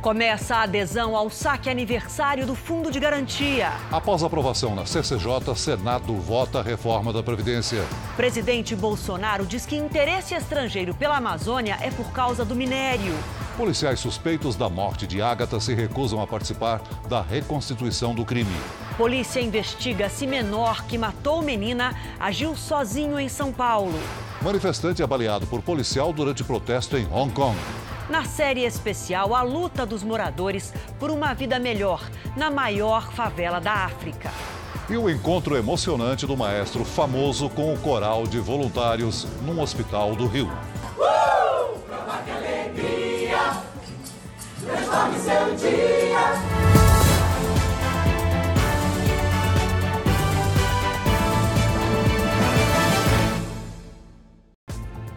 Começa a adesão ao saque aniversário do Fundo de Garantia. Após a aprovação na CCJ, Senado vota a reforma da Previdência. Presidente Bolsonaro diz que interesse estrangeiro pela Amazônia é por causa do minério. Policiais suspeitos da morte de Ágata se recusam a participar da reconstituição do crime. Polícia investiga se menor que matou menina agiu sozinho em São Paulo. Manifestante é baleado por policial durante protesto em Hong Kong. Na série especial, a luta dos moradores por uma vida melhor na maior favela da África. E o encontro emocionante do maestro famoso com o coral de voluntários num hospital do Rio. Prova que alegria, transforme seu dia.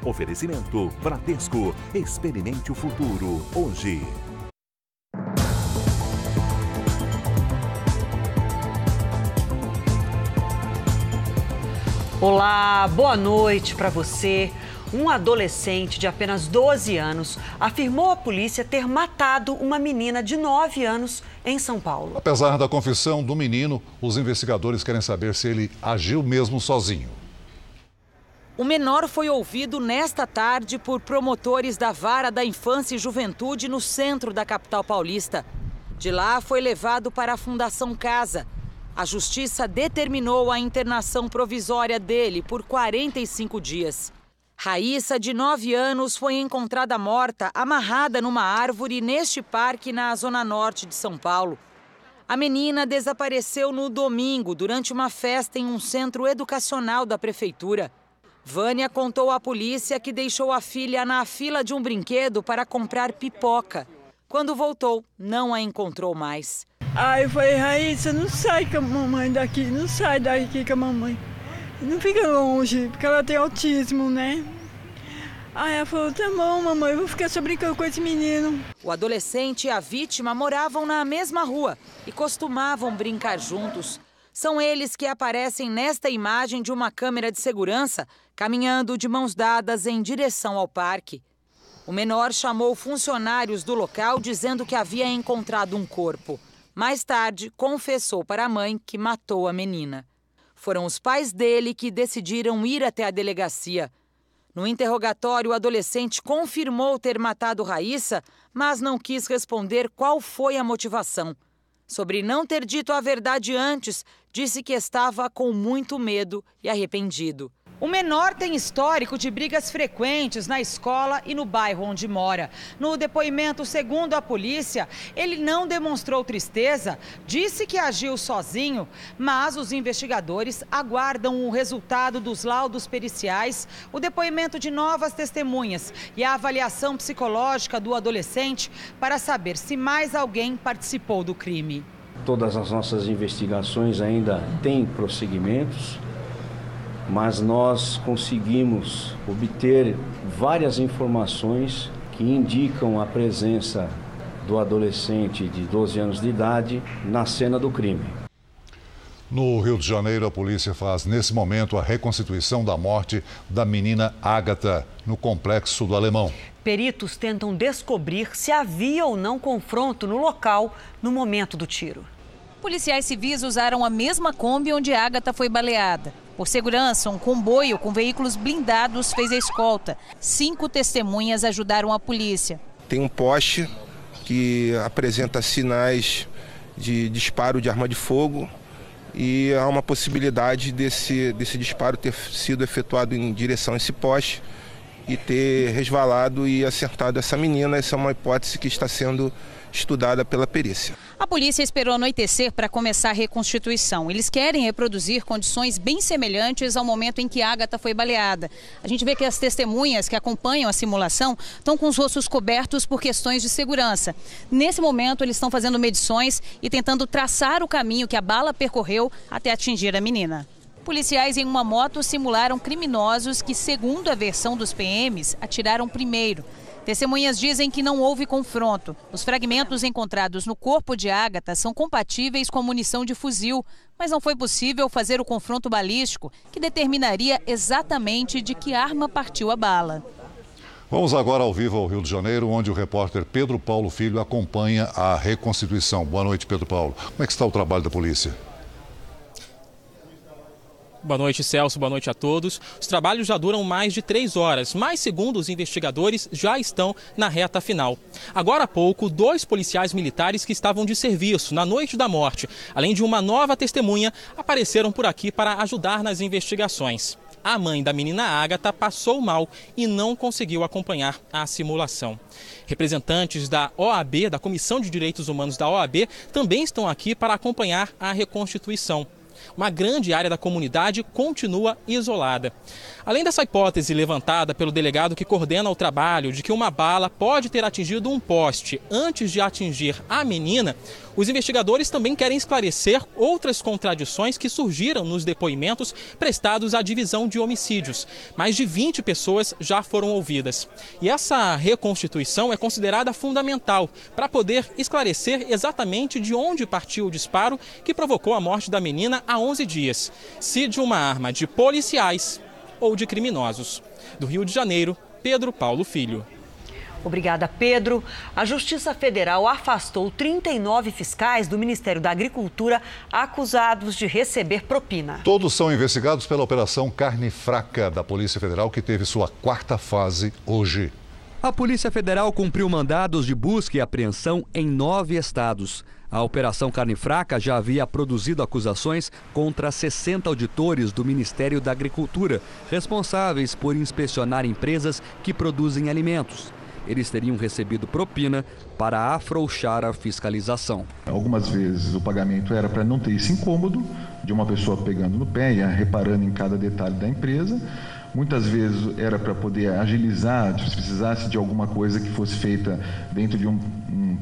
Oferecimento Bradesco. Experimente o futuro hoje. Olá, boa noite para você. Um adolescente de apenas 12 anos afirmou à polícia ter matado uma menina de 9 anos em São Paulo. Apesar da confissão do menino, os investigadores querem saber se ele agiu mesmo sozinho. O menor foi ouvido nesta tarde por promotores da Vara da Infância e Juventude no centro da capital paulista. De lá foi levado para a Fundação Casa. A justiça determinou a internação provisória dele por 45 dias. Raíssa, de 9 anos, foi encontrada morta, amarrada numa árvore neste parque na zona norte de São Paulo. A menina desapareceu no domingo durante uma festa em um centro educacional da prefeitura. Vânia contou à polícia que deixou a filha na fila de um brinquedo para comprar pipoca. Quando voltou, não a encontrou mais. Eu falei, Raíssa, não sai com a mamãe daqui, não sai daqui com a mamãe. Não fica longe, porque ela tem autismo, né? Aí ela falou, tá bom, mamãe, eu vou ficar só brincando com esse menino. O adolescente e a vítima moravam na mesma rua e costumavam brincar juntos. São eles que aparecem nesta imagem de uma câmera de segurança, caminhando de mãos dadas em direção ao parque. O menor chamou funcionários do local dizendo que havia encontrado um corpo. Mais tarde, confessou para a mãe que matou a menina. Foram os pais dele que decidiram ir até a delegacia. No interrogatório, o adolescente confirmou ter matado Raíssa, mas não quis responder qual foi a motivação. Sobre não ter dito a verdade antes, disse que estava com muito medo e arrependido. O menor tem histórico de brigas frequentes na escola e no bairro onde mora. No depoimento, segundo a polícia, ele não demonstrou tristeza, disse que agiu sozinho, mas os investigadores aguardam o resultado dos laudos periciais, o depoimento de novas testemunhas e a avaliação psicológica do adolescente para saber se mais alguém participou do crime. Todas as nossas investigações ainda têm prosseguimentos, mas nós conseguimos obter várias informações que indicam a presença do adolescente de 12 anos de idade na cena do crime. No Rio de Janeiro, a polícia faz, nesse momento, a reconstituição da morte da menina Ágata, no Complexo do Alemão. Peritos tentam descobrir se havia ou não confronto no local no momento do tiro. Policiais civis usaram a mesma Kombi onde Ágata foi baleada. Por segurança, um comboio com veículos blindados fez a escolta. 5 testemunhas ajudaram a polícia. Tem um poste que apresenta sinais de disparo de arma de fogo e há uma possibilidade desse disparo ter sido efetuado em direção a esse poste e ter resvalado e acertado essa menina. Essa é uma hipótese que está sendo estudada pela perícia. A polícia esperou anoitecer para começar a reconstituição. Eles querem reproduzir condições bem semelhantes ao momento em que Ágata foi baleada. A gente vê que as testemunhas que acompanham a simulação estão com os rostos cobertos por questões de segurança. Nesse momento, eles estão fazendo medições e tentando traçar o caminho que a bala percorreu até atingir a menina. Policiais em uma moto simularam criminosos que, segundo a versão dos PMs, atiraram primeiro. Testemunhas dizem que não houve confronto. Os fragmentos encontrados no corpo de Ágata são compatíveis com munição de fuzil, mas não foi possível fazer o confronto balístico que determinaria exatamente de que arma partiu a bala. Vamos agora ao vivo ao Rio de Janeiro, onde o repórter Pedro Paulo Filho acompanha a reconstituição. Boa noite, Pedro Paulo. Como é que está o trabalho da polícia? Boa noite, Celso. Boa noite a todos. Os trabalhos já duram mais de 3 horas, mas, segundo os investigadores, já estão na reta final. Agora há pouco, 2 policiais militares que estavam de serviço na noite da morte, além de uma nova testemunha, apareceram por aqui para ajudar nas investigações. A mãe da menina Ágata passou mal e não conseguiu acompanhar a simulação. Representantes da OAB, da Comissão de Direitos Humanos da OAB, também estão aqui para acompanhar a reconstituição. Uma grande área da comunidade continua isolada. Além dessa hipótese levantada pelo delegado que coordena o trabalho de que uma bala pode ter atingido um poste antes de atingir a menina, os investigadores também querem esclarecer outras contradições que surgiram nos depoimentos prestados à divisão de homicídios. Mais de 20 pessoas já foram ouvidas. E essa reconstituição é considerada fundamental para poder esclarecer exatamente de onde partiu o disparo que provocou a morte da menina há 11 dias. Se de uma arma de policiais ou de criminosos. Do Rio de Janeiro, Pedro Paulo Filho. Obrigada, Pedro. A Justiça Federal afastou 39 fiscais do Ministério da Agricultura acusados de receber propina. Todos são investigados pela Operação Carne Fraca da Polícia Federal, que teve sua 4ª fase hoje. A Polícia Federal cumpriu mandados de busca e apreensão em 9 estados. A Operação Carne Fraca já havia produzido acusações contra 60 auditores do Ministério da Agricultura, responsáveis por inspecionar empresas que produzem alimentos. Eles teriam recebido propina para afrouxar a fiscalização. Algumas vezes o pagamento era para não ter esse incômodo de uma pessoa pegando no pé e reparando em cada detalhe da empresa. Muitas vezes era para poder agilizar, se precisasse de alguma coisa que fosse feita dentro de um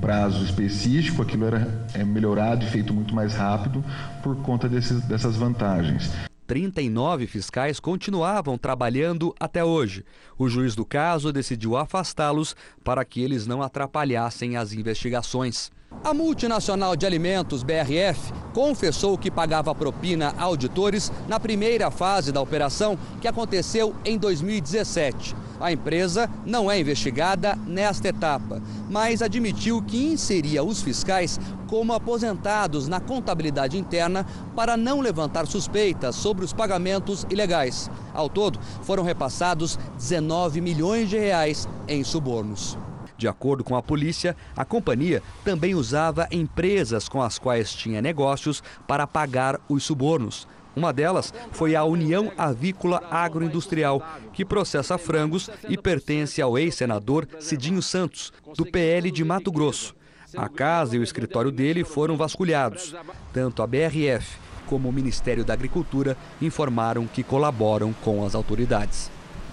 prazo específico, aquilo era melhorado e feito muito mais rápido por conta dessas vantagens. 39 fiscais continuavam trabalhando até hoje. O juiz do caso decidiu afastá-los para que eles não atrapalhassem as investigações. A multinacional de alimentos, BRF, confessou que pagava propina a auditores na primeira fase da operação, que aconteceu em 2017. A empresa não é investigada nesta etapa, mas admitiu que inseria os fiscais como aposentados na contabilidade interna para não levantar suspeitas sobre os pagamentos ilegais. Ao todo, foram repassados 19 milhões de reais em subornos. De acordo com a polícia, a companhia também usava empresas com as quais tinha negócios para pagar os subornos. Uma delas foi a União Avícola Agroindustrial, que processa frangos e pertence ao ex-senador Cidinho Santos, do PL de Mato Grosso. A casa e o escritório dele foram vasculhados. Tanto a BRF como o Ministério da Agricultura informaram que colaboram com as autoridades.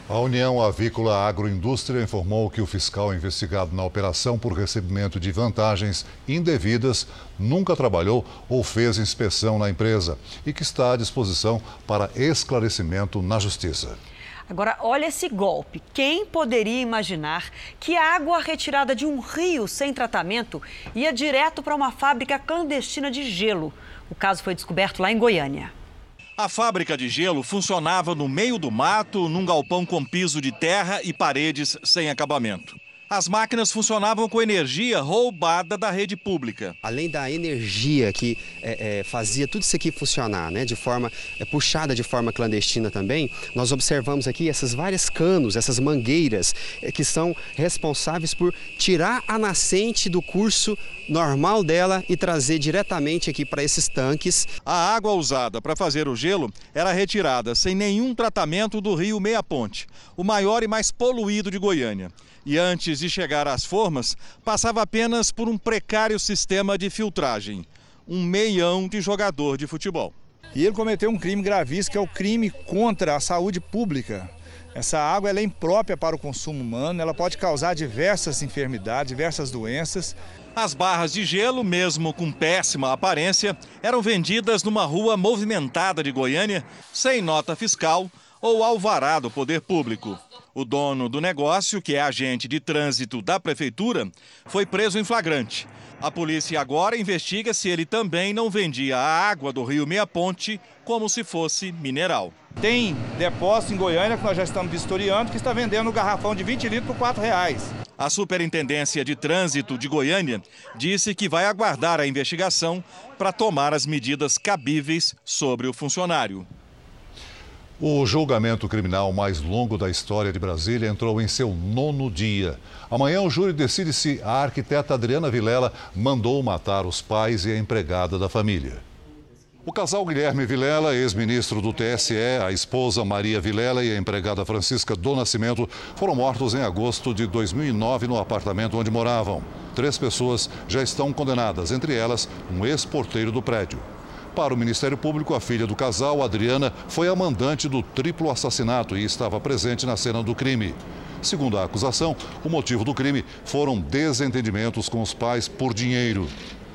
A União Avícola Agroindústria informou que o fiscal investigado na operação por recebimento de vantagens indevidas nunca trabalhou ou fez inspeção na empresa e que está à disposição para esclarecimento na Justiça. Agora, olha esse golpe. Quem poderia imaginar que a água retirada de um rio sem tratamento ia direto para uma fábrica clandestina de gelo? O caso foi descoberto lá em Goiânia. A fábrica de gelo funcionava no meio do mato, num galpão com piso de terra e paredes sem acabamento. As máquinas funcionavam com energia roubada da rede pública. Além da energia que fazia tudo isso aqui funcionar, né, de forma puxada de forma clandestina também, nós observamos aqui essas várias canos, essas mangueiras que são responsáveis por tirar a nascente do curso normal dela e trazer diretamente aqui para esses tanques. A água usada para fazer o gelo era retirada sem nenhum tratamento do rio Meia Ponte, o maior e mais poluído de Goiânia. E antes de chegar às formas, passava apenas por um precário sistema de filtragem. Um meião de jogador de futebol. E ele cometeu um crime gravíssimo, que é o crime contra a saúde pública. Essa água ela é imprópria para o consumo humano, ela pode causar diversas enfermidades, diversas doenças. As barras de gelo, mesmo com péssima aparência, eram vendidas numa rua movimentada de Goiânia, sem nota fiscal ou alvará do poder público. O dono do negócio, que é agente de trânsito da prefeitura, foi preso em flagrante. A polícia agora investiga se ele também não vendia a água do rio Meia Ponte como se fosse mineral. Tem depósito em Goiânia, que nós já estamos vistoriando, que está vendendo um garrafão de 20 litros por R$4. A Superintendência de Trânsito de Goiânia disse que vai aguardar a investigação para tomar as medidas cabíveis sobre o funcionário. O julgamento criminal mais longo da história de Brasília entrou em seu 9º dia. Amanhã o júri decide se a arquiteta Adriana Vilela mandou matar os pais e a empregada da família. O casal Guilherme Vilela, ex-ministro do TSE, a esposa Maria Vilela e a empregada Francisca do Nascimento foram mortos em agosto de 2009 no apartamento onde moravam. 3 pessoas já estão condenadas, entre elas um ex-porteiro do prédio. Para o Ministério Público, a filha do casal, Adriana, foi a mandante do triplo assassinato e estava presente na cena do crime. Segundo a acusação, o motivo do crime foram desentendimentos com os pais por dinheiro.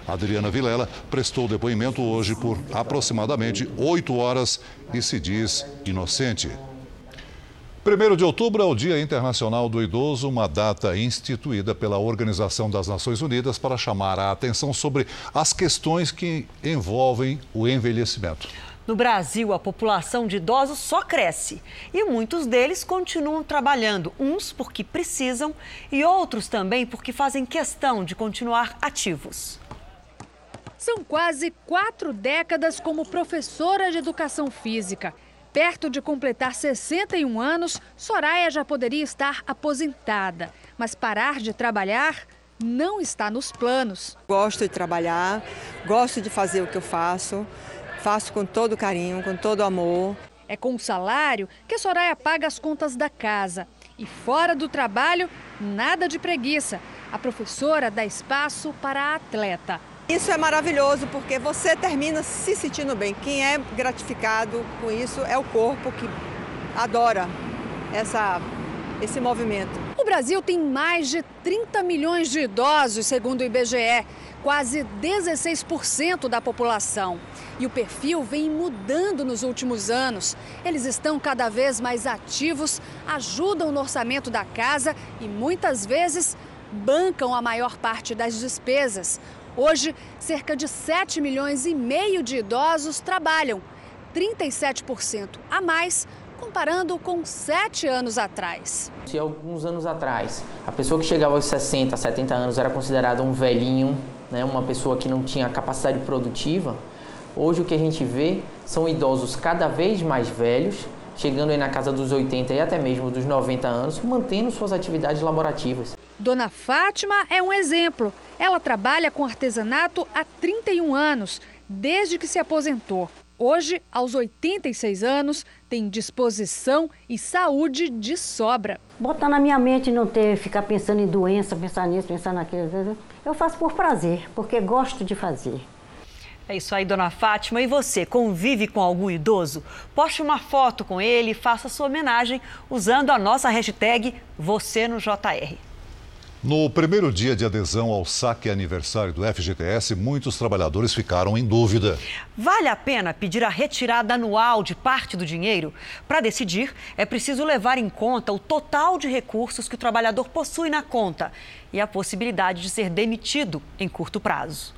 Adriana Vilela prestou depoimento hoje por aproximadamente 8 horas e se diz inocente. 1º de outubro é o Dia Internacional do Idoso, uma data instituída pela Organização das Nações Unidas para chamar a atenção sobre as questões que envolvem o envelhecimento. No Brasil, a população de idosos só cresce e muitos deles continuam trabalhando, uns porque precisam e outros também porque fazem questão de continuar ativos. São quase 4 décadas como professora de educação física. Perto de completar 61 anos, Soraya já poderia estar aposentada. Mas parar de trabalhar não está nos planos. Gosto de trabalhar, gosto de fazer o que eu faço. Faço com todo carinho, com todo amor. É com o salário que a Soraya paga as contas da casa. E fora do trabalho, nada de preguiça. A professora dá espaço para a atleta. Isso é maravilhoso porque você termina se sentindo bem. Quem é gratificado com isso é o corpo que adora esse movimento. O Brasil tem mais de 30 milhões de idosos, segundo o IBGE, quase 16% da população. E o perfil vem mudando nos últimos anos. Eles estão cada vez mais ativos, ajudam no orçamento da casa e muitas vezes bancam a maior parte das despesas. Hoje, cerca de 7,5 milhões de idosos trabalham, 37% a mais, comparando com 7 anos atrás. Se alguns anos atrás, a pessoa que chegava aos 60, 70 anos era considerada um velhinho, né, uma pessoa que não tinha capacidade produtiva, hoje o que a gente vê são idosos cada vez mais velhos, chegando aí na casa dos 80 e até mesmo dos 90 anos, mantendo suas atividades laborativas. Dona Fátima é um exemplo. Ela trabalha com artesanato há 31 anos, desde que se aposentou. Hoje, aos 86 anos, tem disposição e saúde de sobra. Botar na minha mente não ficar pensando em doença, pensar nisso, pensar naquilo. Eu faço por prazer, porque gosto de fazer. É isso aí, Dona Fátima. E você, convive com algum idoso? Poste uma foto com ele e faça sua homenagem usando a nossa hashtag #VocêNoJR. No primeiro dia de adesão ao saque aniversário do FGTS, muitos trabalhadores ficaram em dúvida. Vale a pena pedir a retirada anual de parte do dinheiro? Para decidir, é preciso levar em conta o total de recursos que o trabalhador possui na conta e a possibilidade de ser demitido em curto prazo.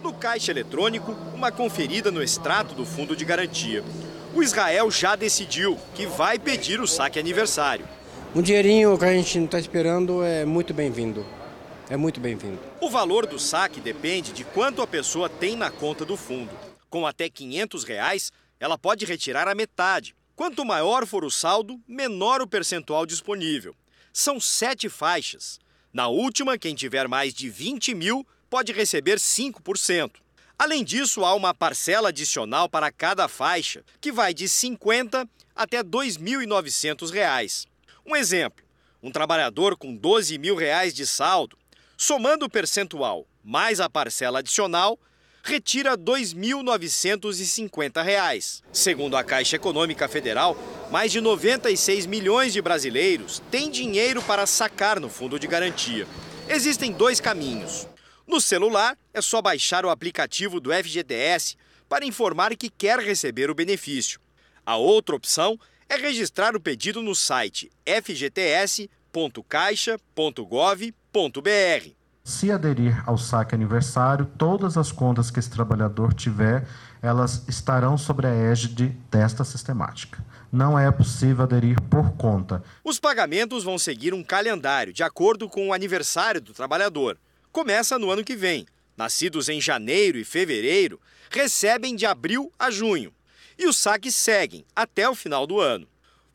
No caixa eletrônico, uma conferida no extrato do fundo de garantia. O Israel já decidiu que vai pedir o saque aniversário. Um dinheirinho que a gente não está esperando é muito bem-vindo. É muito bem-vindo. O valor do saque depende de quanto a pessoa tem na conta do fundo. Com até R$ 500, ela pode retirar a metade. Quanto maior for o saldo, menor o percentual disponível. São 7 faixas. Na última, quem tiver mais de 20 mil pode receber 5%. Além disso, há uma parcela adicional para cada faixa, que vai de R$ 50 até R$ 2.900. Um exemplo, um trabalhador com R$ 12 mil de saldo, somando o percentual mais a parcela adicional, retira R$ 2.950. Segundo a Caixa Econômica Federal, mais de 96 milhões de brasileiros têm dinheiro para sacar no fundo de garantia. Existem 2 caminhos. No celular, é só baixar o aplicativo do FGTS para informar que quer receber o benefício. A outra opção é registrar o pedido no site fgts.caixa.gov.br. Se aderir ao saque aniversário, todas as contas que esse trabalhador tiver, elas estarão sobre a égide desta sistemática. Não é possível aderir por conta. Os pagamentos vão seguir um calendário de acordo com o aniversário do trabalhador. Começa no ano que vem. Nascidos em janeiro e fevereiro recebem de abril a junho. E os saques seguem até o final do ano.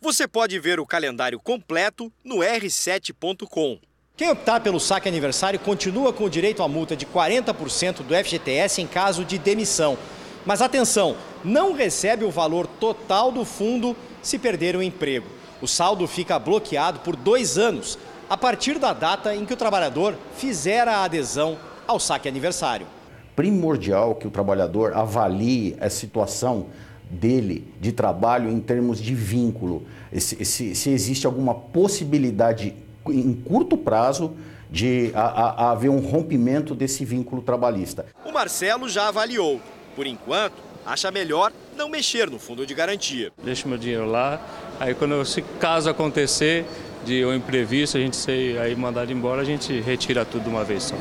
Você pode ver o calendário completo no r7.com. Quem optar pelo saque aniversário continua com o direito à multa de 40% do FGTS em caso de demissão. Mas atenção, não recebe o valor total do fundo se perder o emprego. O saldo fica bloqueado por 2 anos, a partir da data em que o trabalhador fizer a adesão ao saque aniversário. Primordial que o trabalhador avalie a situação dele de trabalho em termos de vínculo. Se existe alguma possibilidade em curto prazo de haver um rompimento desse vínculo trabalhista. O Marcelo já avaliou. Por enquanto, acha melhor não mexer no fundo de garantia. Deixo meu dinheiro lá, aí se caso acontecer de um imprevisto, a gente ser aí mandado embora, a gente retira tudo de uma vez só.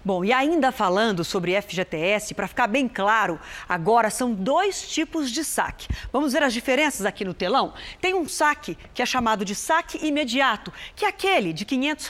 Bom, e ainda falando sobre FGTS, para ficar bem claro, agora são 2 tipos de saque. Vamos ver as diferenças aqui no telão? Tem um saque que é chamado de saque imediato, que é aquele de R$ 500,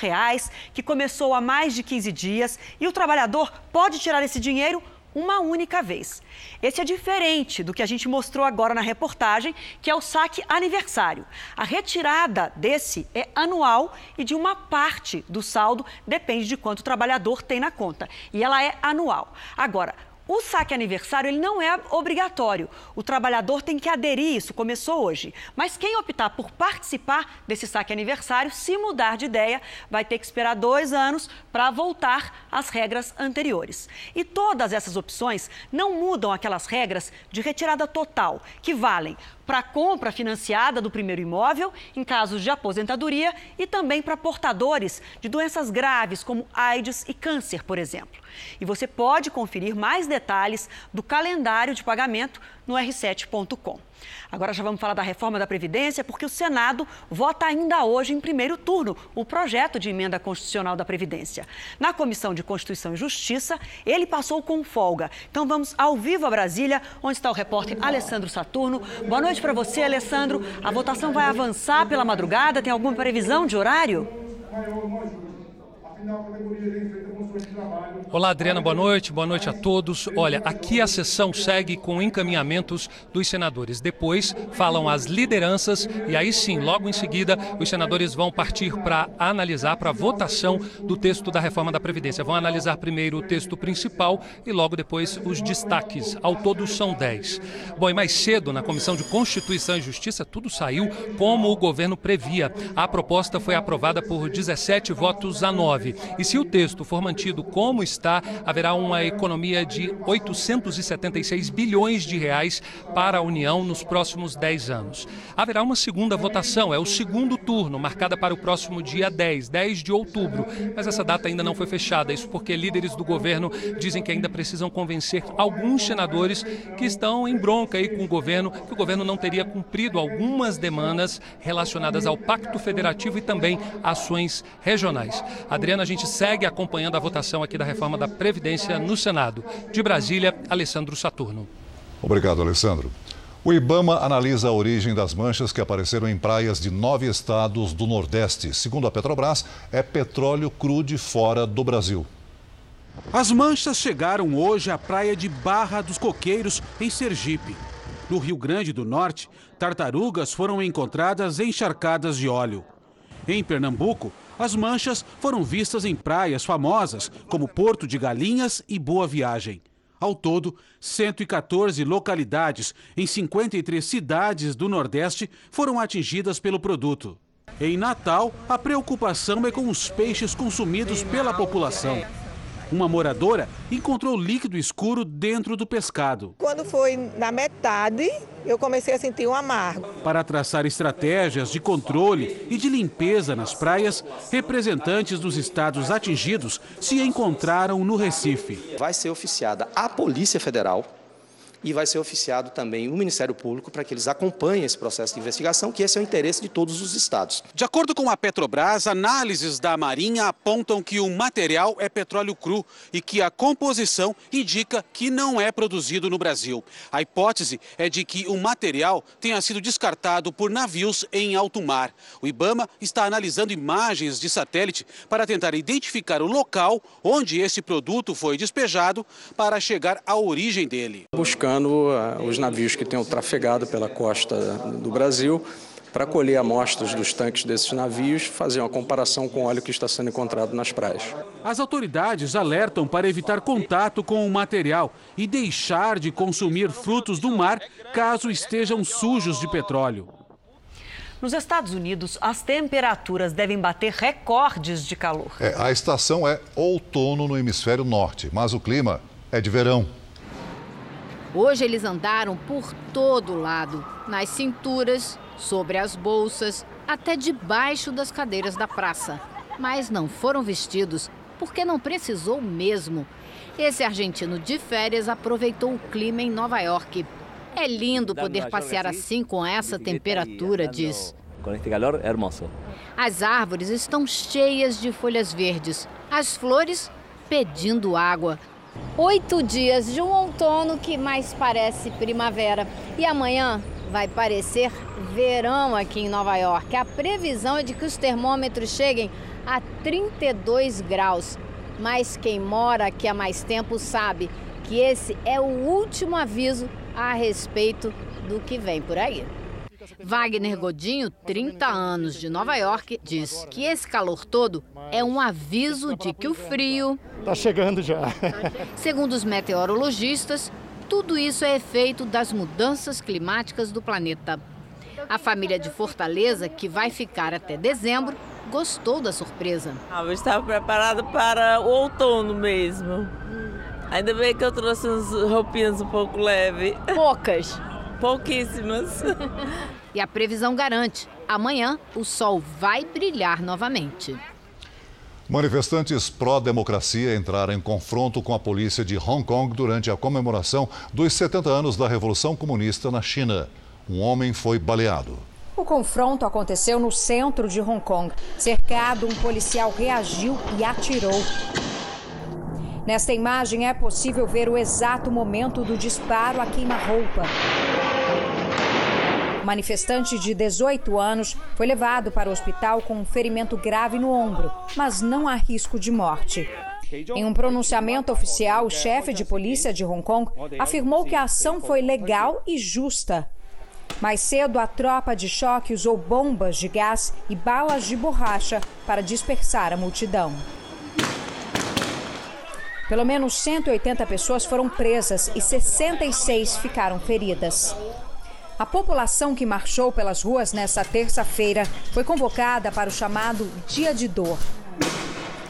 que começou há mais de 15 dias e o trabalhador pode tirar esse dinheiro uma única vez. Esse é diferente do que a gente mostrou agora na reportagem, que é o saque aniversário. A retirada desse é anual e de uma parte do saldo depende de quanto o trabalhador tem na conta. E ela é anual. Agora, o saque aniversário ele não é obrigatório. O trabalhador tem que aderir, isso começou hoje. Mas quem optar por participar desse saque aniversário, se mudar de ideia, vai ter que esperar 2 anos para voltar às regras anteriores. E todas essas opções não mudam aquelas regras de retirada total, que valem para a compra financiada do primeiro imóvel, em casos de aposentadoria, e também para portadores de doenças graves, como AIDS e câncer, por exemplo. E você pode conferir mais detalhes do calendário de pagamento no r7.com. Agora já vamos falar da reforma da Previdência, porque o Senado vota ainda hoje em primeiro turno o projeto de emenda constitucional da Previdência. Na Comissão de Constituição e Justiça, ele passou com folga. Então vamos ao vivo a Brasília, onde está o repórter Alessandro Saturno. Boa noite para você, Alessandro. A votação vai avançar pela madrugada? Tem alguma previsão de horário? Olá, Adriana, boa noite a todos. Olha, aqui a sessão segue com encaminhamentos dos senadores. Depois falam as lideranças e aí sim, logo em seguida, os senadores vão partir para analisar, para votação do texto da reforma da Previdência. Vão analisar primeiro o texto principal e logo depois os destaques. Ao todo são 10. Bom, e mais cedo, na Comissão de Constituição e Justiça, tudo saiu como o governo previa. A proposta foi aprovada por 17 votos a 9. E se o texto for mantido como está, haverá uma economia de 876 bilhões de reais para a União nos próximos 10 anos. Haverá uma segunda votação, é o segundo turno, marcada para o próximo dia 10 de outubro. Mas essa data ainda não foi fechada, isso porque líderes do governo dizem que ainda precisam convencer alguns senadores que estão em bronca aí com o governo, que o governo não teria cumprido algumas demandas relacionadas ao Pacto Federativo e também ações regionais. Adriana, a gente segue acompanhando a votação aqui da reforma da Previdência no Senado. De Brasília, Alessandro Saturno. Obrigado, Alessandro. O IBAMA analisa a origem das manchas que apareceram em praias de 9 estados do Nordeste. Segundo a Petrobras, é petróleo cru de fora do Brasil. As manchas chegaram hoje à praia de Barra dos Coqueiros, em Sergipe. No Rio Grande do Norte, tartarugas foram encontradas encharcadas de óleo. Em Pernambuco, as manchas foram vistas em praias famosas, como Porto de Galinhas e Boa Viagem. Ao todo, 114 localidades em 53 cidades do Nordeste foram atingidas pelo produto. Em Natal, a preocupação é com os peixes consumidos pela população. Uma moradora encontrou líquido escuro dentro do pescado. Quando foi na metade, eu comecei a sentir um amargo. Para traçar estratégias de controle e de limpeza nas praias, representantes dos estados atingidos se encontraram no Recife. Vai ser oficiada a Polícia Federal e vai ser oficiado também o Ministério Público para que eles acompanhem esse processo de investigação, que esse é o interesse de todos os estados. De acordo com a Petrobras, análises da Marinha apontam que o material é petróleo cru e que a composição indica que não é produzido no Brasil. A hipótese é de que o material tenha sido descartado por navios em alto mar. O IBAMA está analisando imagens de satélite para tentar identificar o local onde esse produto foi despejado para chegar à origem dele. Buscando os navios que tenham trafegado pela costa do Brasil para colher amostras dos tanques desses navios, fazer uma comparação com o óleo que está sendo encontrado nas praias. As autoridades alertam para evitar contato com o material e deixar de consumir frutos do mar caso estejam sujos de petróleo. Nos Estados Unidos, as temperaturas devem bater recordes de calor. A estação é outono no hemisfério norte, mas o clima é de verão. Hoje eles andaram por todo lado, nas cinturas, sobre as bolsas, até debaixo das cadeiras da praça. Mas não foram vestidos, porque não precisou mesmo. Esse argentino de férias aproveitou o clima em Nova York. É lindo poder passear assim com essa temperatura, diz. Com este calor, é hermoso. As árvores estão cheias de folhas verdes, as flores pedindo água. 8 dias de um outono que mais parece primavera. E amanhã vai parecer verão aqui em Nova York. A previsão é de que os termômetros cheguem a 32 graus. Mas quem mora aqui há mais tempo sabe que esse é o último aviso a respeito do que vem por aí. Wagner Godinho, 30 anos, de Nova York, diz que esse calor todo é um aviso de que o frio está chegando já. Segundo os meteorologistas, tudo isso é efeito das mudanças climáticas do planeta. A família de Fortaleza, que vai ficar até dezembro, gostou da surpresa. Eu estava preparada para o outono mesmo. Ainda bem que eu trouxe umas roupinhas um pouco leves. Poucas. Pouquíssimas. E a previsão garante, amanhã o sol vai brilhar novamente. Manifestantes pró-democracia entraram em confronto com a polícia de Hong Kong durante a comemoração dos 70 anos da Revolução Comunista na China. Um homem foi baleado. O confronto aconteceu no centro de Hong Kong. Cercado, um policial reagiu e atirou. Nesta imagem é possível ver o exato momento do disparo a queima-roupa. O manifestante de 18 anos foi levado para o hospital com um ferimento grave no ombro, mas não há risco de morte. Em um pronunciamento oficial, o chefe de polícia de Hong Kong afirmou que a ação foi legal e justa. Mais cedo, a tropa de choque usou bombas de gás e balas de borracha para dispersar a multidão. Pelo menos 180 pessoas foram presas e 66 ficaram feridas. A população que marchou pelas ruas nesta terça-feira foi convocada para o chamado Dia de Dor.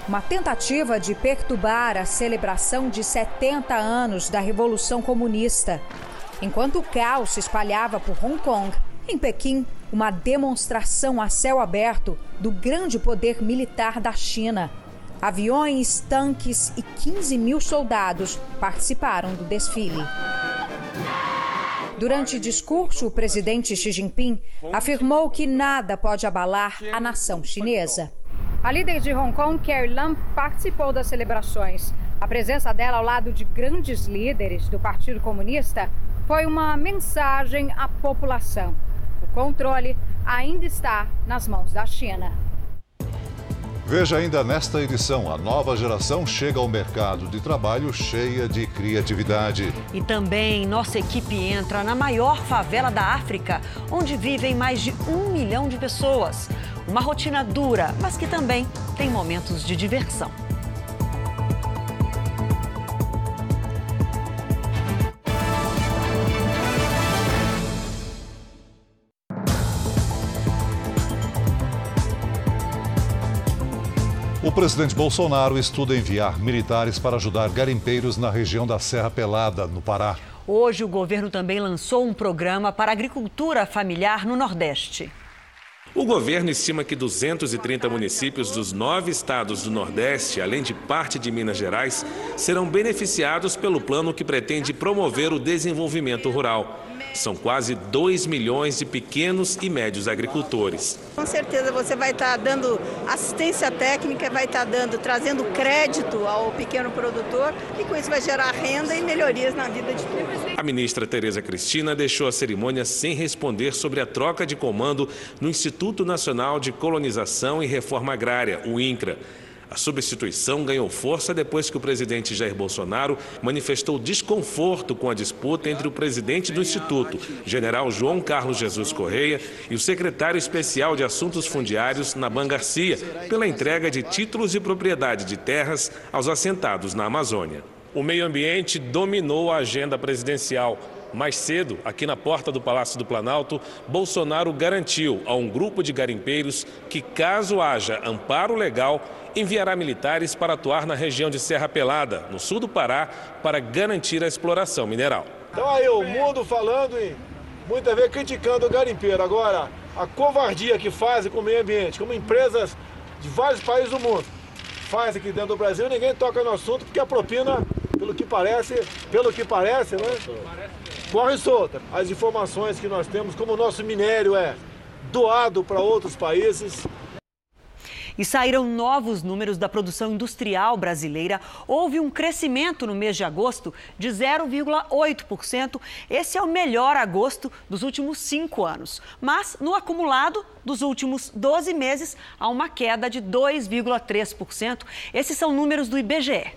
Uma tentativa de perturbar a celebração de 70 anos da Revolução Comunista. Enquanto o caos se espalhava por Hong Kong, em Pequim, uma demonstração a céu aberto do grande poder militar da China. Aviões, tanques e 15 mil soldados participaram do desfile. Durante o discurso, o presidente Xi Jinping afirmou que nada pode abalar a nação chinesa. A líder de Hong Kong, Carrie Lam, participou das celebrações. A presença dela ao lado de grandes líderes do Partido Comunista foi uma mensagem à população. O controle ainda está nas mãos da China. Veja ainda nesta edição, a nova geração chega ao mercado de trabalho cheia de criatividade. E também nossa equipe entra na maior favela da África, onde vivem mais de 1 milhão de pessoas. Uma rotina dura, mas que também tem momentos de diversão. O presidente Bolsonaro estuda enviar militares para ajudar garimpeiros na região da Serra Pelada, no Pará. Hoje, o governo também lançou um programa para agricultura familiar no Nordeste. O governo estima que 230 municípios dos 9 estados do Nordeste, além de parte de Minas Gerais, serão beneficiados pelo plano que pretende promover o desenvolvimento rural. São quase 2 milhões de pequenos e médios agricultores. Com certeza você vai estar dando assistência técnica, vai estar trazendo crédito ao pequeno produtor e com isso vai gerar renda e melhorias na vida de todos. A ministra Tereza Cristina deixou a cerimônia sem responder sobre a troca de comando no Instituto Nacional de Colonização e Reforma Agrária, o INCRA. A substituição ganhou força depois que o presidente Jair Bolsonaro manifestou desconforto com a disputa entre o presidente do Instituto, general João Carlos Jesus Correia, e o secretário especial de Assuntos Fundiários, Naban Garcia, pela entrega de títulos de propriedade de terras aos assentados na Amazônia. O meio ambiente dominou a agenda presidencial. Mais cedo, aqui na porta do Palácio do Planalto, Bolsonaro garantiu a um grupo de garimpeiros que, caso haja amparo legal, enviará militares para atuar na região de Serra Pelada, no sul do Pará, para garantir a exploração mineral. Então aí o mundo falando e muitas vezes criticando o garimpeiro. Agora, a covardia que fazem com o meio ambiente, como empresas de vários países do mundo, faz aqui dentro do Brasil, ninguém toca no assunto porque a propina, pelo que parece, né? Corre solta. As informações que nós temos, como o nosso minério é doado para outros países. E saíram novos números da produção industrial brasileira. Houve um crescimento no mês de agosto de 0,8%. Esse é o melhor agosto dos últimos 5 anos. Mas, no acumulado dos últimos 12 meses, há uma queda de 2,3%. Esses são números do IBGE.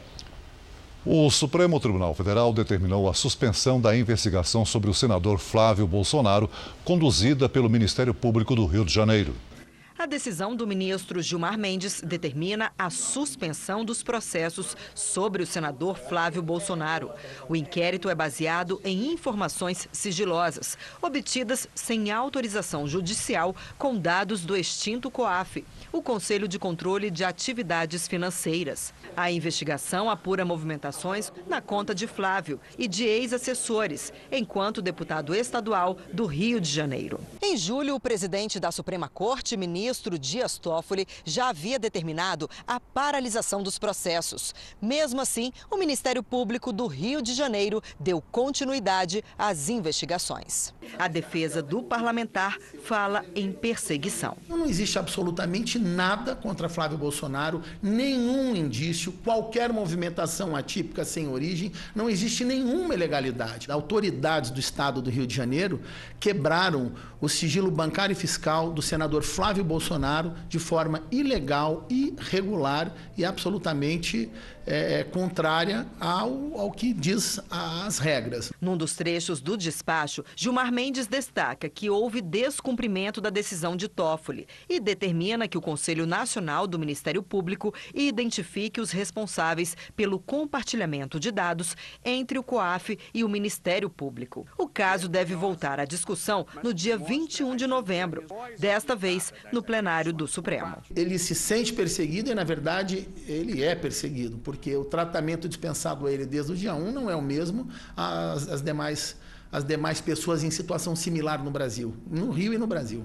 O Supremo Tribunal Federal determinou a suspensão da investigação sobre o senador Flávio Bolsonaro, conduzida pelo Ministério Público do Rio de Janeiro. A decisão do ministro Gilmar Mendes determina a suspensão dos processos sobre o senador Flávio Bolsonaro. O inquérito é baseado em informações sigilosas, obtidas sem autorização judicial com dados do extinto COAF, o Conselho de Controle de Atividades Financeiras. A investigação apura movimentações na conta de Flávio e de ex-assessores, enquanto deputado estadual do Rio de Janeiro. Em julho, o presidente da Suprema Corte, ministro Dias Toffoli, já havia determinado a paralisação dos processos. Mesmo assim, o Ministério Público do Rio de Janeiro deu continuidade às investigações. A defesa do parlamentar fala em perseguição. Não existe absolutamente nada contra Flávio Bolsonaro, nenhum indício, qualquer movimentação atípica sem origem, não existe nenhuma ilegalidade. Autoridades do Estado do Rio de Janeiro quebraram o sigilo bancário e fiscal do senador Flávio Bolsonaro de forma ilegal, irregular e absolutamente contrária ao que diz as regras. Num dos trechos do despacho, Gilmar Mendes destaca que houve descumprimento da decisão de Toffoli e determina que o Conselho Nacional do Ministério Público identifique os responsáveis pelo compartilhamento de dados entre o COAF e o Ministério Público. O caso deve voltar à discussão no dia 21 de novembro, desta vez no plenário do Supremo. Ele se sente perseguido e, na verdade, ele é perseguido, porque o tratamento dispensado a ele desde o dia 1 não é o mesmo às demais pessoas em situação similar no Brasil, no Rio e no Brasil.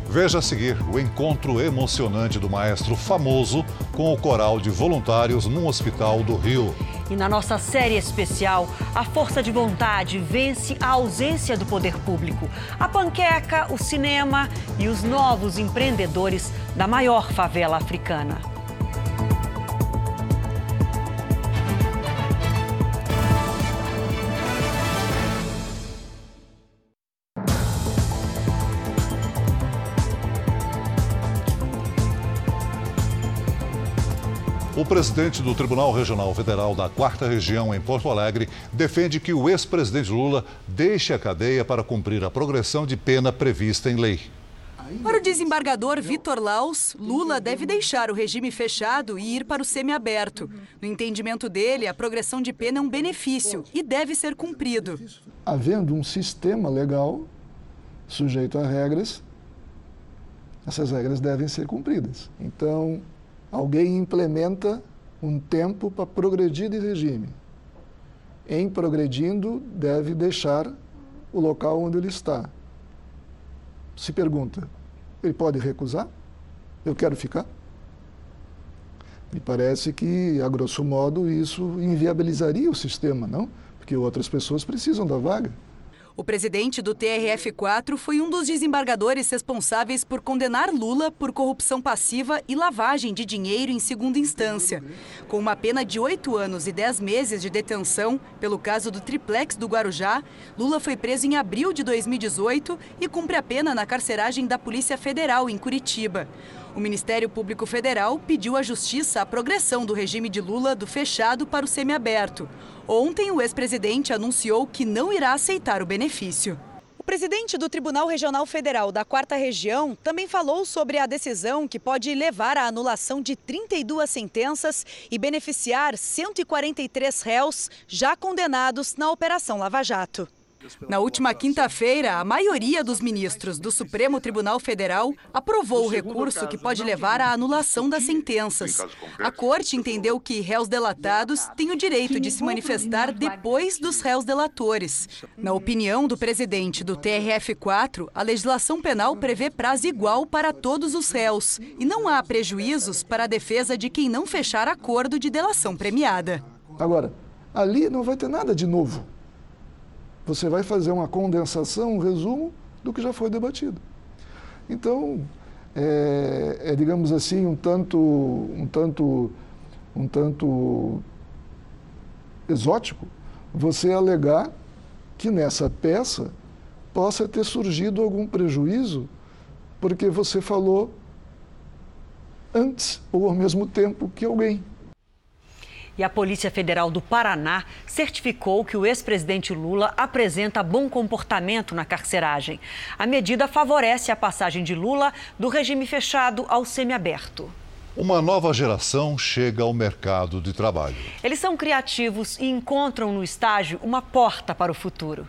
Veja a seguir o encontro emocionante do maestro famoso com o coral de voluntários num hospital do Rio. E na nossa série especial, a força de vontade vence a ausência do poder público. A panqueca, o cinema e os novos empreendedores da maior favela africana. O presidente do Tribunal Regional Federal da 4ª Região, em Porto Alegre, defende que o ex-presidente Lula deixe a cadeia para cumprir a progressão de pena prevista em lei. Para o desembargador Vitor Laus, Lula deve deixar o regime fechado e ir para o semiaberto. No entendimento dele, a progressão de pena é um benefício e deve ser cumprido. Havendo um sistema legal sujeito a regras, essas regras devem ser cumpridas. Então, alguém implementa um tempo para progredir de regime. Em progredindo, deve deixar o local onde ele está. Se pergunta, Ele pode recusar? Eu quero ficar? Me parece que, a grosso modo, isso inviabilizaria o sistema, não? Porque outras pessoas precisam da vaga. O presidente do TRF4 foi um dos desembargadores responsáveis por condenar Lula por corrupção passiva e lavagem de dinheiro em segunda instância. Com uma pena de 8 anos e 10 meses de detenção pelo caso do triplex do Guarujá, Lula foi preso em abril de 2018 e cumpre a pena na carceragem da Polícia Federal, em Curitiba. O Ministério Público Federal pediu à Justiça a progressão do regime de Lula do fechado para o semiaberto. Ontem, o ex-presidente anunciou que não irá aceitar o benefício. O presidente do Tribunal Regional Federal da 4ª Região também falou sobre a decisão que pode levar à anulação de 32 sentenças e beneficiar 143 réus já condenados na Operação Lava Jato. Na última quinta-feira, a maioria dos ministros do Supremo Tribunal Federal aprovou o recurso que pode levar à anulação das sentenças. A corte entendeu que réus delatados têm o direito de se manifestar depois dos réus delatores. Na opinião do presidente do TRF4, a legislação penal prevê prazo igual para todos os réus e não há prejuízos para a defesa de quem não fechar acordo de delação premiada. Agora, ali não vai ter nada de novo. Você vai fazer uma condensação, um resumo do que já foi debatido. Então, digamos assim, um tanto exótico você alegar que nessa peça possa ter surgido algum prejuízo porque você falou antes ou ao mesmo tempo que alguém. E a Polícia Federal do Paraná certificou que o ex-presidente Lula apresenta bom comportamento na carceragem. A medida favorece a passagem de Lula do regime fechado ao semiaberto. Uma nova geração chega ao mercado de trabalho. Eles são criativos e encontram no estágio uma porta para o futuro.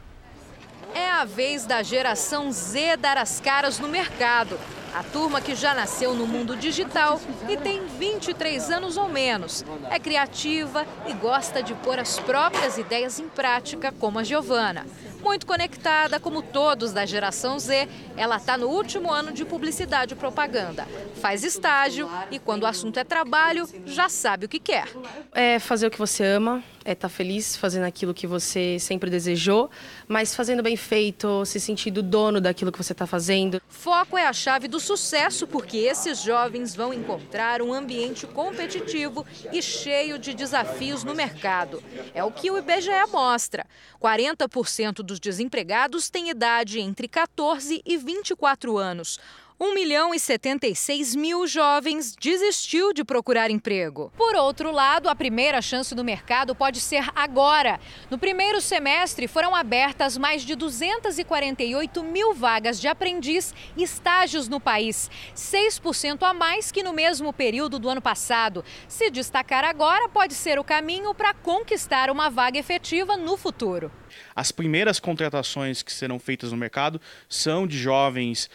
É a vez da geração Z dar as caras no mercado. A turma que já nasceu no mundo digital e tem 23 anos ou menos. É criativa e gosta de pôr as próprias ideias em prática, como a Giovana. Muito conectada, como todos da geração Z, ela está no último ano de publicidade e propaganda. Faz estágio e, quando o assunto é trabalho, já sabe o que quer. É fazer o que você ama, é estar feliz fazendo aquilo que você sempre desejou, mas fazendo bem feito, se sentindo dono daquilo que você está fazendo. Foco é a chave do sucesso, porque esses jovens vão encontrar um ambiente competitivo e cheio de desafios no mercado. É o que o IBGE mostra. 40% dos desempregados têm idade entre 14 e 24 anos. 1.076.000 jovens desistiu de procurar emprego. Por outro lado, a primeira chance do mercado pode ser agora. No primeiro semestre, foram abertas mais de 248 mil vagas de aprendiz e estágios no país, 6% a mais que no mesmo período do ano passado. Se destacar agora, pode ser o caminho para conquistar uma vaga efetiva no futuro. As primeiras contratações que serão feitas no mercado são de jovens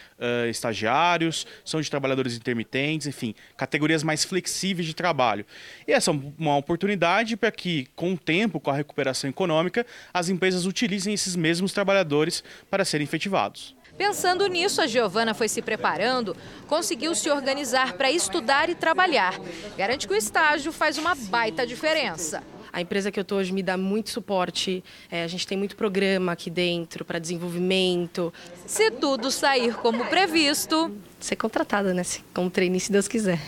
estagiários, são de trabalhadores intermitentes, enfim, categorias mais flexíveis de trabalho. E essa é uma oportunidade para que, com o tempo, com a recuperação econômica, as empresas utilizem esses mesmos trabalhadores para serem efetivados. Pensando nisso, a Giovana foi se preparando, conseguiu se organizar para estudar e trabalhar. Garante que o estágio faz uma baita diferença. A empresa que eu estou hoje me dá muito suporte, a gente tem muito programa aqui dentro para desenvolvimento. Se tudo sair como previsto... Ser contratada, né? Como trainee, se Deus quiser.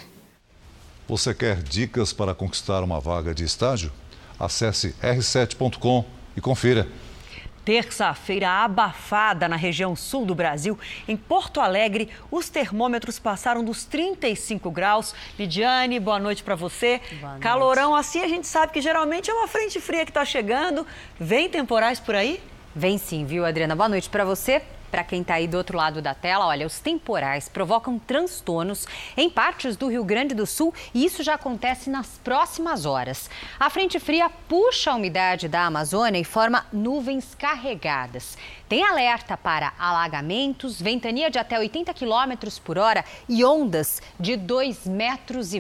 Você quer dicas para conquistar uma vaga de estágio? Acesse r7.com e confira. Terça-feira abafada na região sul do Brasil. Em Porto Alegre, os termômetros passaram dos 35 graus. Lidiane, boa noite para você. Boa noite. Calorão assim, a gente sabe que geralmente é uma frente fria que está chegando. Vem temporais por aí? Vem sim, viu, Adriana? Boa noite para você. Para quem está aí do outro lado da tela, olha, os temporais provocam transtornos em partes do Rio Grande do Sul e isso já acontece nas próximas horas. A frente fria puxa a umidade da Amazônia e forma nuvens carregadas. Tem alerta para alagamentos, ventania de até 80 km por hora e ondas de 2,5 metros.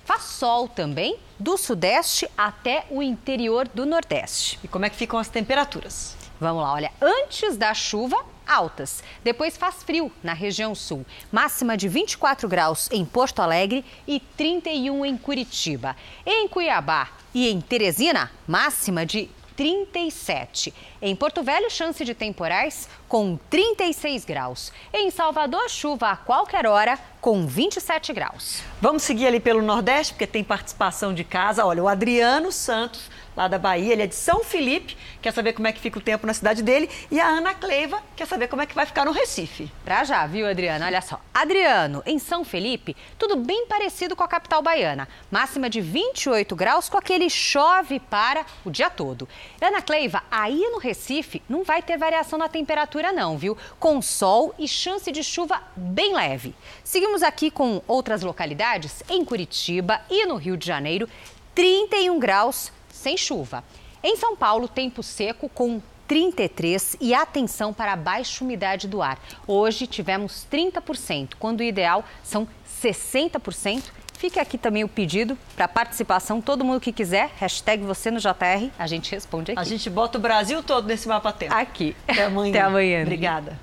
Faz sol também do sudeste até o interior do nordeste. E como é que ficam as temperaturas? Vamos lá, olha, antes da chuva, altas. Depois faz frio na região sul. Máxima de 24 graus em Porto Alegre e 31 em Curitiba. Em Cuiabá e em Teresina, máxima de 37. Em Porto Velho, chance de temporais com 36 graus. Em Salvador, chuva a qualquer hora com 27 graus. Vamos seguir ali pelo Nordeste, porque tem participação de casa. Olha, o Adriano Santos, lá da Bahia, ele é de São Felipe, quer saber como é que fica o tempo na cidade dele. E a Ana Cleiva quer saber como é que vai ficar no Recife. Pra já, viu, Adriano? Olha só. Adriano, em São Felipe, tudo bem parecido com a capital baiana. Máxima de 28 graus com aquele chove para o dia todo. Ana Cleiva, aí no Recife não vai ter variação na temperatura não, viu? Com sol e chance de chuva bem leve. Seguimos aqui com outras localidades. Em Curitiba e no Rio de Janeiro, 31 graus sem chuva. Em São Paulo, tempo seco com 33 e atenção para a baixa umidade do ar. Hoje tivemos 30%, quando o ideal são 60%. Fica aqui também o pedido para participação, todo mundo que quiser, hashtag você no JR, a gente responde aqui. A gente bota o Brasil todo nesse mapa-tempo. Aqui. Até amanhã. Até amanhã. Obrigada.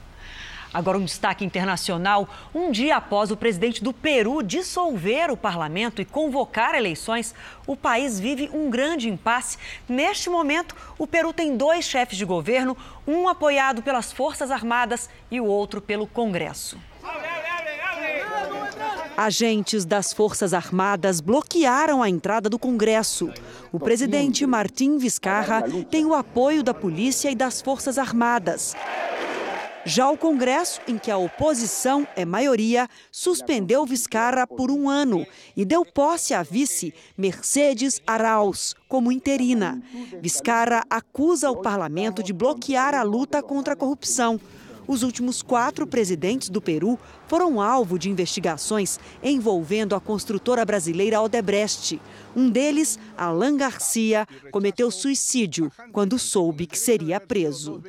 Agora um destaque internacional. Um dia após o presidente do Peru dissolver o parlamento e convocar eleições, o país vive um grande impasse. Neste momento, o Peru tem 2 chefes de governo, um apoiado pelas Forças Armadas e o outro pelo Congresso. Agentes das Forças Armadas bloquearam a entrada do Congresso. O presidente Martín Vizcarra tem o apoio da polícia e das Forças Armadas. Já o Congresso, em que a oposição é maioria, suspendeu Vizcarra por 1 ano e deu posse à vice Mercedes Arauz como interina. Vizcarra acusa o parlamento de bloquear a luta contra a corrupção. Os últimos 4 presidentes do Peru foram alvo de investigações envolvendo a construtora brasileira Odebrecht. Um deles, Alan Garcia, cometeu suicídio quando soube que seria preso.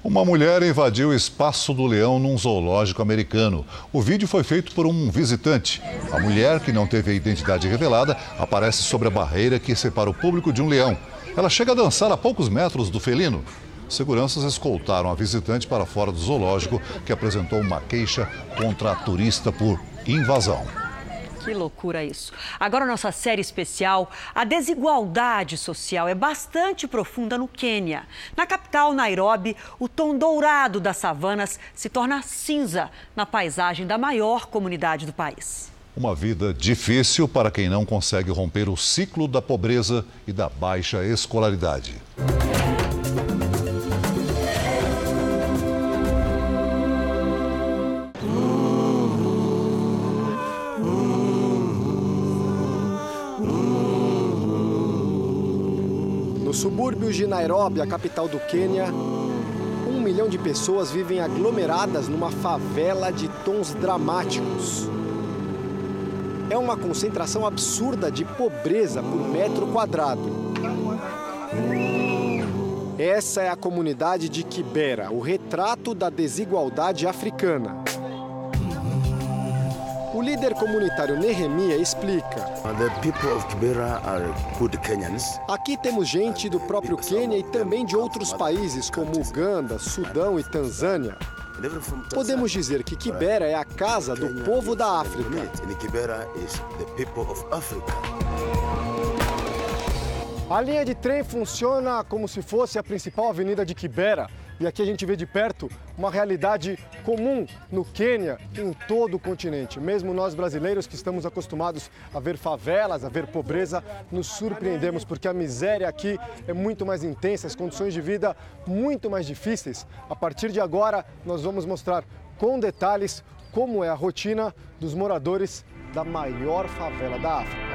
Uma mulher invadiu o espaço do leão num zoológico americano. O vídeo foi feito por um visitante. A mulher, que não teve a identidade revelada, aparece sobre a barreira que separa o público de um leão. Ela chega a dançar a poucos metros do felino. Seguranças escoltaram a visitante para fora do zoológico, que apresentou uma queixa contra a turista por invasão. Que loucura isso. Agora, nossa série especial, a desigualdade social é bastante profunda no Quênia. Na capital, Nairobi, o tom dourado das savanas se torna cinza na paisagem da maior comunidade do país. Uma vida difícil para quem não consegue romper o ciclo da pobreza e da baixa escolaridade. Nos subúrbios de Nairobi, a capital do Quênia, 1 milhão de pessoas vivem aglomeradas numa favela de tons dramáticos. É uma concentração absurda de pobreza por metro quadrado. Essa é a comunidade de Kibera, o retrato da desigualdade africana. O líder comunitário Nehemia explica. Aqui temos gente do próprio Quênia e também de outros países como Uganda, Sudão e Tanzânia. Podemos dizer que Kibera é a casa do povo da África. A linha de trem funciona como se fosse a principal avenida de Kibera. E aqui a gente vê de perto uma realidade comum no Quênia e em todo o continente. Mesmo nós brasileiros que estamos acostumados a ver favelas, a ver pobreza, nos surpreendemos porque a miséria aqui é muito mais intensa, as condições de vida muito mais difíceis. A partir de agora, nós vamos mostrar com detalhes como é a rotina dos moradores da maior favela da África.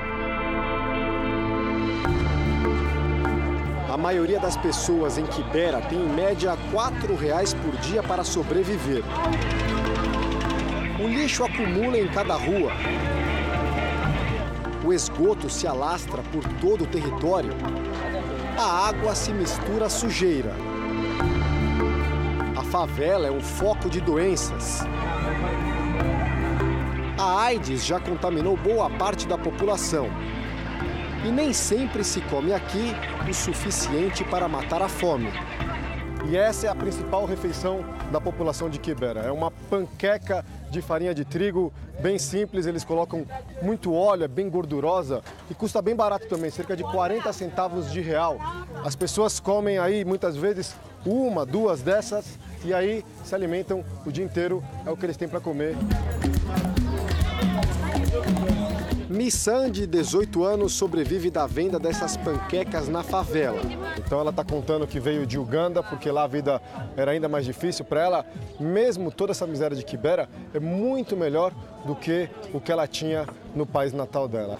A maioria das pessoas em Kibera tem em média R$4 por dia para sobreviver. O lixo acumula em cada rua. O esgoto se alastra por todo o território. A água se mistura à sujeira. A favela é um foco de doenças. A AIDS já contaminou boa parte da população. E nem sempre se come aqui o suficiente para matar a fome. E essa é a principal refeição da população de Quibera. É uma panqueca de farinha de trigo, bem simples, eles colocam muito óleo, é bem gordurosa e custa bem barato também, cerca de 40 centavos de real. As pessoas comem aí muitas vezes uma, duas dessas e aí se alimentam o dia inteiro, é o que eles têm para comer. Missan, de 18 anos, sobrevive da venda dessas panquecas na favela. Então ela está contando que veio de Uganda, porque lá a vida era ainda mais difícil. Para ela, mesmo toda essa miséria de Quibera, é muito melhor do que o que ela tinha no país natal dela.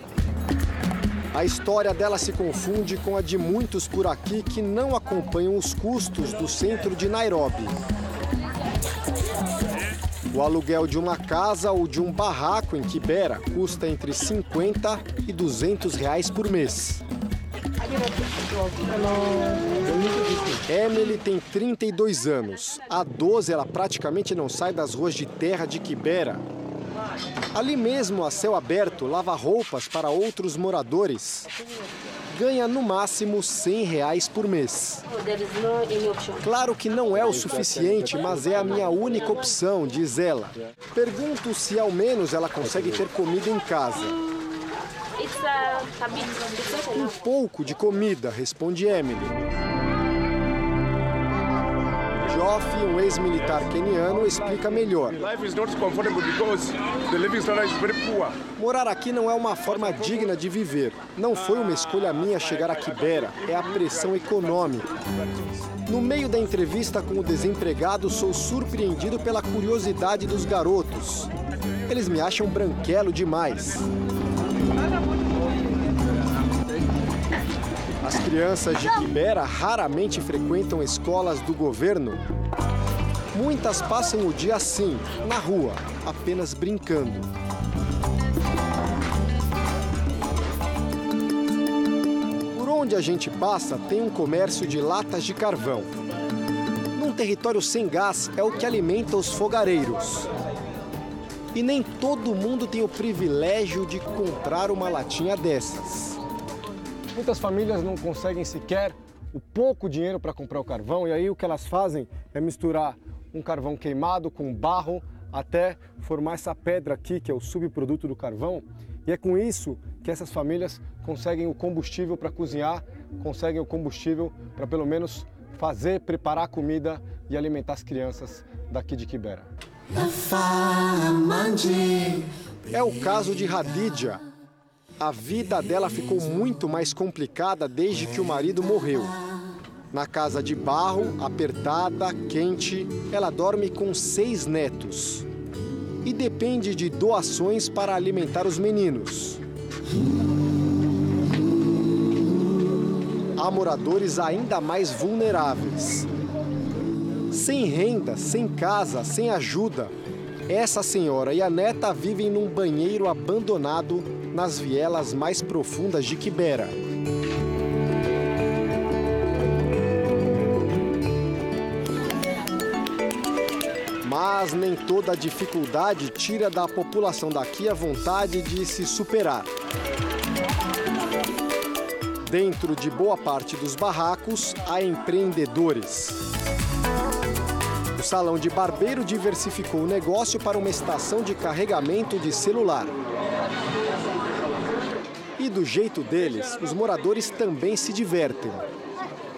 A história dela se confunde com a de muitos por aqui que não acompanham os custos do centro de Nairobi. O aluguel de uma casa ou de um barraco em Quibera custa entre 50 e 200 reais por mês. Emily tem 32 anos. Há 12 ela praticamente não sai das ruas de terra de Quibera. Ali mesmo, a céu aberto, lava roupas para outros moradores. Ganha no máximo 100 reais por mês. Claro que não é o suficiente, mas é a minha única opção, diz ela. Pergunto se ao menos ela consegue ter comida em casa. Um pouco de comida, responde Emily. Joff, um ex-militar queniano, explica melhor. Morar aqui não é uma forma digna de viver. Não foi uma escolha minha chegar a Quibera, é a pressão econômica. No meio da entrevista com o desempregado, sou surpreendido pela curiosidade dos garotos. Eles me acham branquelo demais. As crianças de Quibera raramente frequentam escolas do governo. Muitas passam o dia assim, na rua, apenas brincando. Por onde a gente passa, tem um comércio de latas de carvão. Num território sem gás, é o que alimenta os fogareiros. E nem todo mundo tem o privilégio de comprar uma latinha dessas. Muitas famílias não conseguem sequer o pouco dinheiro para comprar o carvão e aí o que elas fazem é misturar um carvão queimado com barro até formar essa pedra aqui, que é o subproduto do carvão. E é com isso que essas famílias conseguem o combustível para cozinhar, conseguem o combustível para pelo menos preparar a comida e alimentar as crianças daqui de Quibera. É o caso de Hadidja. A vida dela ficou muito mais complicada desde que o marido morreu. Na casa de barro, apertada, quente, ela dorme com 6 netos. E depende de doações para alimentar os meninos. Há moradores ainda mais vulneráveis. Sem renda, sem casa, sem ajuda, essa senhora e a neta vivem num banheiro abandonado nas vielas mais profundas de Quibera. Mas nem toda a dificuldade tira da população daqui a vontade de se superar. Dentro de boa parte dos barracos, há empreendedores. O salão de barbeiro diversificou o negócio para uma estação de carregamento de celular. E do jeito deles, os moradores também se divertem.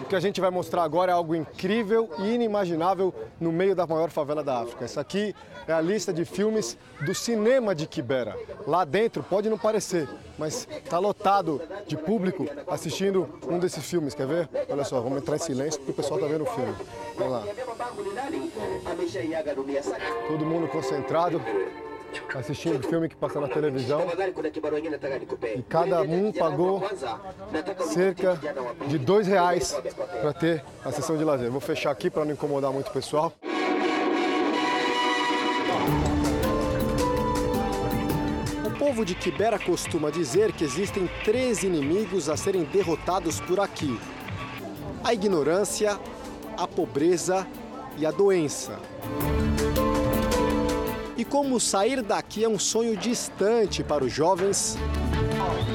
O que a gente vai mostrar agora é algo incrível e inimaginável no meio da maior favela da África. Essa aqui é a lista de filmes do cinema de Quibera. Lá dentro pode não parecer, mas está lotado de público assistindo um desses filmes. Quer ver? Olha só, vamos entrar em silêncio porque o pessoal está vendo o filme. Vamos lá. Todo mundo concentrado, assistindo o filme que passa na televisão. E cada um pagou cerca de R$2 para ter a sessão de lazer. Vou fechar aqui para não incomodar muito o pessoal. O povo de Quibera costuma dizer que existem 3 inimigos a serem derrotados por aqui: a ignorância, a pobreza e a doença. E como sair daqui é um sonho distante para os jovens,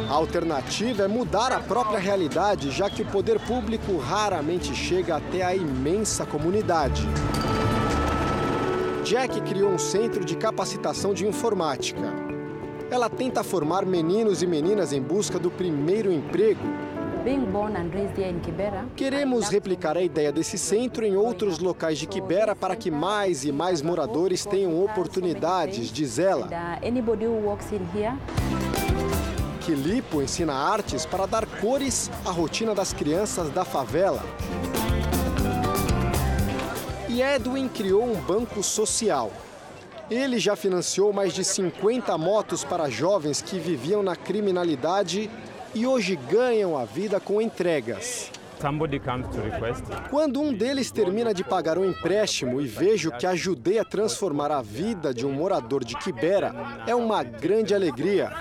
A alternativa é mudar a própria realidade, já que o poder público raramente chega até a imensa comunidade. Jack criou um centro de capacitação de informática. Ela tenta formar meninos e meninas em busca do primeiro emprego. Queremos replicar a ideia desse centro em outros locais de Kibera para que mais e mais moradores tenham oportunidades, diz ela. Kilipo ensina artes para dar cores à rotina das crianças da favela. E Edwin criou um banco social. Ele já financiou mais de 50 motos para jovens que viviam na criminalidade e hoje ganham a vida com entregas. Quando um deles termina de pagar um empréstimo e vejo que ajudei a transformar a vida de um morador de Kibera, é uma grande alegria.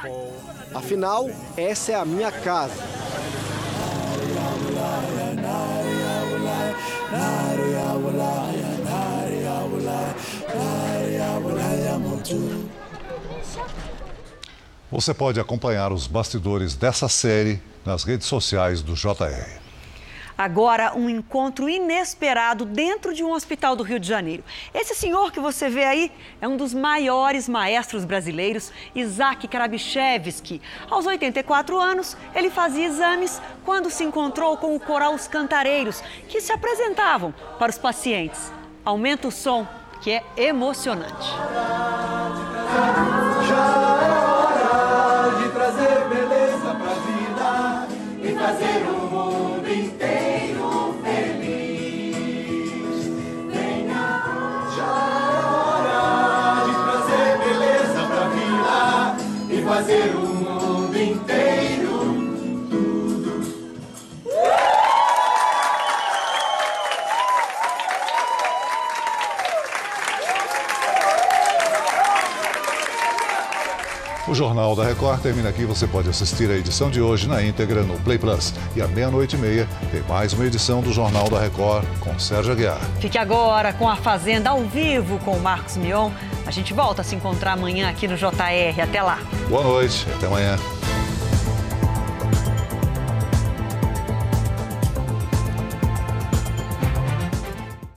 Afinal, essa é a minha casa. Você pode acompanhar os bastidores dessa série nas redes sociais do JR. Agora, um encontro inesperado dentro de um hospital do Rio de Janeiro. Esse senhor que você vê aí é um dos maiores maestros brasileiros, Isaac Krabichevski. Aos 84 anos, ele fazia exames quando se encontrou com o coral Os Cantareiros, que se apresentavam para os pacientes. Aumenta o som, que é emocionante. Já é hora de trazer beleza pra vida e fazer o mundo inteiro feliz. Venha, já é hora de trazer beleza pra vida e fazer o mundo inteiro tudo. O Jornal da Record termina aqui. Você pode assistir a edição de hoje na íntegra no Play Plus. E à 00:30 tem mais uma edição do Jornal da Record com Sérgio Aguiar. Fique agora com a Fazenda ao vivo com o Marcos Mion. A gente volta a se encontrar amanhã aqui no JR. Até lá. Boa noite. Até amanhã.